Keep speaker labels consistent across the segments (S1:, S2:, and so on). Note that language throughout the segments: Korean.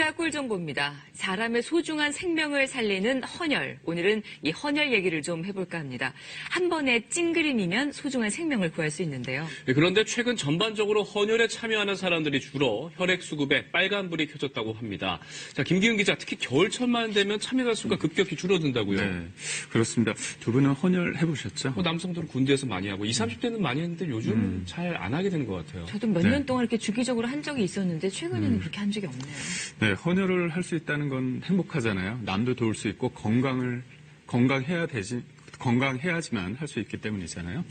S1: 의사 꿀 정보입니다. 사람의 소중한 생명을 살리는 헌혈. 오늘은 이 헌혈 얘기를 좀 해볼까 합니다. 한 번에 찡그림이면 소중한 생명을 구할 수 있는데요.
S2: 그런데 최근 전반적으로 헌혈에 참여하는 사람들이 줄어 혈액 수급에 빨간불이 켜졌다고 합니다. 자, 김기훈 기자, 특히 겨울철만 되면 참여자 수가 급격히 줄어든다고요.
S3: 네, 그렇습니다. 두 분은 헌혈 해보셨죠?
S2: 남성들은 군대에서 많이 하고 20, 30대는 많이 했는데 요즘 잘 안 하게 된 것 같아요.
S1: 저도 몇 년 동안 이렇게 주기적으로 한 적이 있었는데 최근에는 그렇게 한 적이 없네요.
S3: 네, 헌혈을 할 수 있다는 건 행복하잖아요. 남도 도울 수 있고 건강해야지만 할 수 있기 때문이잖아요.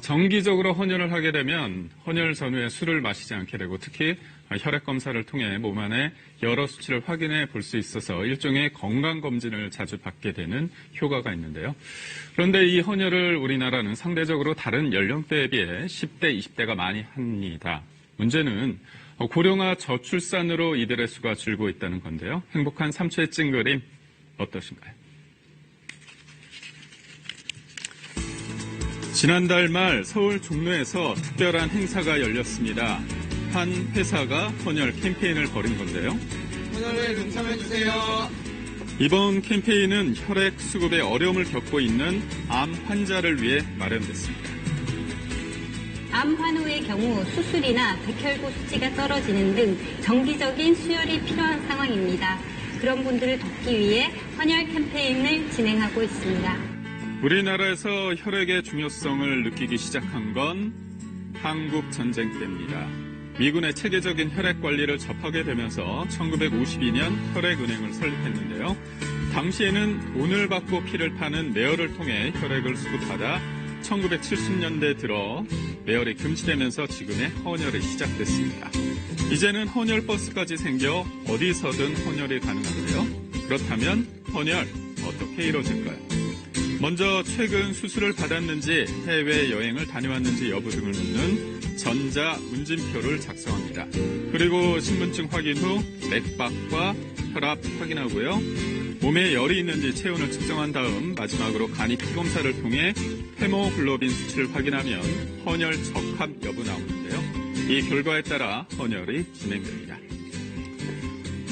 S3: 정기적으로 헌혈을 하게 되면 헌혈 전후에 술을 마시지 않게 되고 특히 혈액 검사를 통해 몸 안에 여러 수치를 확인해 볼 수 있어서 일종의 건강 검진을 자주 받게 되는 효과가 있는데요. 그런데 이 헌혈을 우리나라는 상대적으로 다른 연령대에 비해 10대, 20대가 많이 합니다. 문제는 고령화 저출산으로 이들의 수가 줄고 있다는 건데요. 행복한 3초의 찡그림 어떠신가요? 지난달 말 서울 종로에서 특별한 행사가 열렸습니다. 한 회사가 헌혈 캠페인을 벌인 건데요.
S4: 헌혈에 동참해주세요.
S3: 이번 캠페인은 혈액 수급에 어려움을 겪고 있는 암 환자를 위해 마련됐습니다.
S5: 암 환우의 경우 수술이나 백혈구 수치가 떨어지는 등 정기적인 수혈이 필요한 상황입니다. 그런 분들을 돕기 위해 헌혈 캠페인을 진행하고 있습니다.
S3: 우리나라에서 혈액의 중요성을 느끼기 시작한 건 한국 전쟁 때입니다. 미군의 체계적인 혈액 관리를 접하게 되면서 1952년 혈액은행을 설립했는데요. 당시에는 돈을 받고 피를 파는 매혈을 통해 혈액을 수급하다 1970년대 들어 매혈이 금지되면서 지금의 헌혈이 시작됐습니다. 이제는 헌혈 버스까지 생겨 어디서든 헌혈이 가능한데요. 그렇다면 헌혈 어떻게 이루어질까요? 먼저 최근 수술을 받았는지 해외여행을 다녀왔는지 여부 등을 묻는 전자운진표를 작성합니다. 그리고 신분증 확인 후 맥박과 혈압 확인하고요. 몸에 열이 있는지 체온을 측정한 다음 마지막으로 간이 피검사를 통해 헤모글로빈 수치를 확인하면 헌혈 적합 여부 나오는데요. 이 결과에 따라 헌혈이 진행됩니다.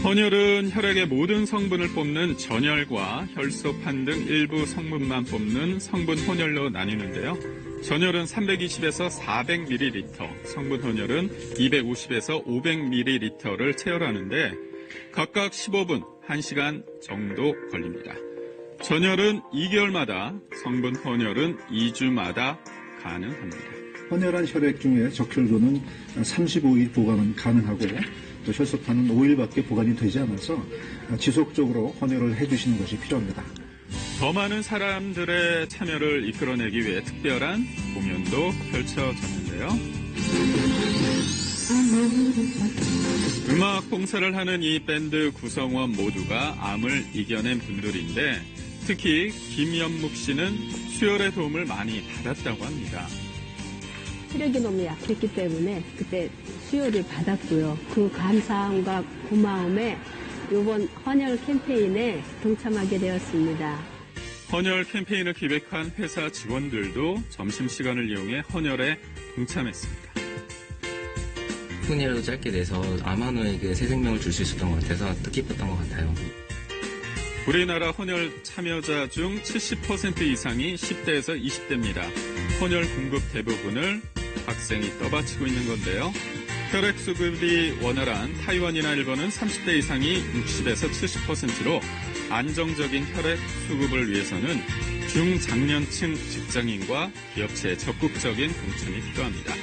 S3: 헌혈은 혈액의 모든 성분을 뽑는 전혈과 혈소판 등 일부 성분만 뽑는 성분 혼혈로 나뉘는데요. 전혈은 320에서 400ml, 성분 혼혈은 250에서 500ml를 체열하는데 각각 15분, 1시간 정도 걸립니다. 전혈은 2개월마다, 성분 혼혈은 2주마다 가능합니다.
S6: 헌혈한 혈액 중에 적혈구는 35일 보관은 가능하고요. 또 혈소판은 5일밖에 보관이 되지 않아서 지속적으로 헌혈을 해주시는 것이 필요합니다.
S3: 더 많은 사람들의 참여를 이끌어내기 위해 특별한 공연도 펼쳐졌는데요. 음악 봉사를 하는 이 밴드 구성원 모두가 암을 이겨낸 분들인데 특히 김연묵 씨는 수혈의 도움을 많이 받았다고 합니다.
S7: 혈액이 너무 약했기 때문에 그때 수혈을 받았고요. 그 감사함과 고마움에 이번 헌혈 캠페인에 동참하게 되었습니다.
S3: 헌혈 캠페인을 기획한 회사 직원들도 점심시간을 이용해 헌혈에 동참했습니다.
S8: 훈이라도 짧게 내서 암 환우에게 새 생명을 줄 수 있었던 것 같아서 뜻깊었던 것 같아요.
S3: 우리나라 헌혈 참여자 중 70% 이상이 10대에서 20대입니다. 헌혈 공급 대부분을 학생이 떠받치고 있는 건데요. 혈액 수급이 원활한 타이완이나 일본은 30대 이상이 60에서 70%로 안정적인 혈액 수급을 위해서는 중장년층 직장인과 기업체의 적극적인 동참이 필요합니다.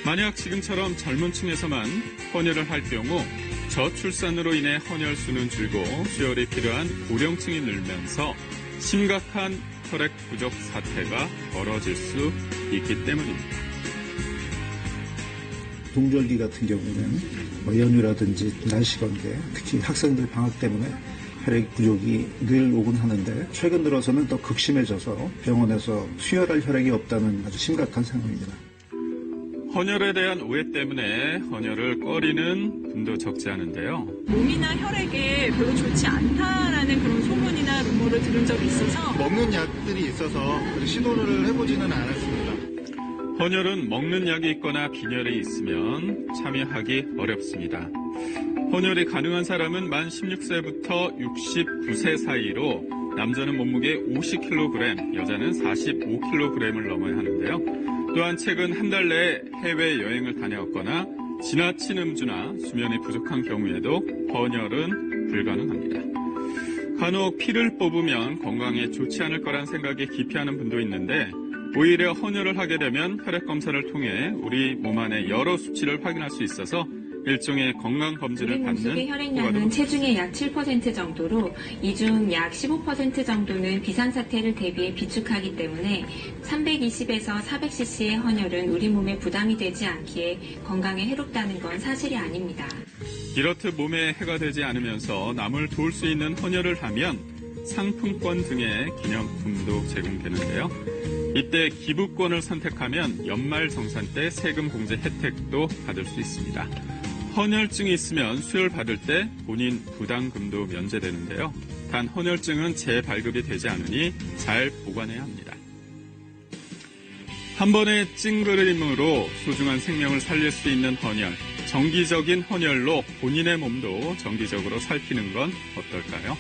S3: 만약 지금처럼 젊은 층에서만 헌혈을 할 경우 저출산으로 인해 헌혈 수는 줄고 수혈이 필요한 고령층이 늘면서 심각한 혈액 부족 사태가 벌어질 수 있기 때문입니다.
S6: 동절기 같은 경우는 연휴라든지 날씨 관계, 특히 학생들 방학 때문에 혈액 부족이 늘 오곤 하는데 최근 들어서는 더 극심해져서 병원에서 수혈할 혈액이 없다는 아주 심각한 상황입니다.
S3: 헌혈에 대한 오해 때문에 헌혈을 꺼리는 분도 적지 않은데요.
S9: 몸이나 혈액에 별로 좋지 않다라는 그런 소문이나 루머를 들은 적이 있어서
S4: 먹는 약들이 있어서 시도를 해보지는 않았습니다.
S3: 헌혈은 먹는 약이 있거나 빈혈이 있으면 참여하기 어렵습니다. 헌혈이 가능한 사람은 만 16세부터 69세 사이로 남자는 몸무게 50kg, 여자는 45kg을 넘어야 하는데요. 또한 최근 한 달 내에 해외여행을 다녀왔거나 지나친 음주나 수면이 부족한 경우에도 헌혈은 불가능합니다. 간혹 피를 뽑으면 건강에 좋지 않을 거란 생각에 기피하는 분도 있는데 오히려 헌혈을 하게 되면 혈액 검사를 통해 우리 몸 안의 여러 수치를 확인할 수 있어서 일종의 건강검진을
S10: 우리 몸속의
S3: 받는
S10: 혈액량은 체중의 약 7% 정도로 이 중 약 15% 정도는 비상사태를 대비해 비축하기 때문에 320에서 400cc의 헌혈은 우리 몸에 부담이 되지 않기에 건강에 해롭다는 건 사실이 아닙니다.
S3: 이렇듯 몸에 해가 되지 않으면서 남을 도울 수 있는 헌혈을 하면 상품권 등의 기념품도 제공되는데요. 이때 기부권을 선택하면 연말정산 때 세금 공제 혜택도 받을 수 있습니다. 헌혈증이 있으면 수혈 받을 때 본인 부담금도 면제되는데요. 단 헌혈증은 재발급이 되지 않으니 잘 보관해야 합니다. 한 번의 찡그림으로 소중한 생명을 살릴 수 있는 헌혈, 정기적인 헌혈로 본인의 몸도 정기적으로 살피는 건 어떨까요?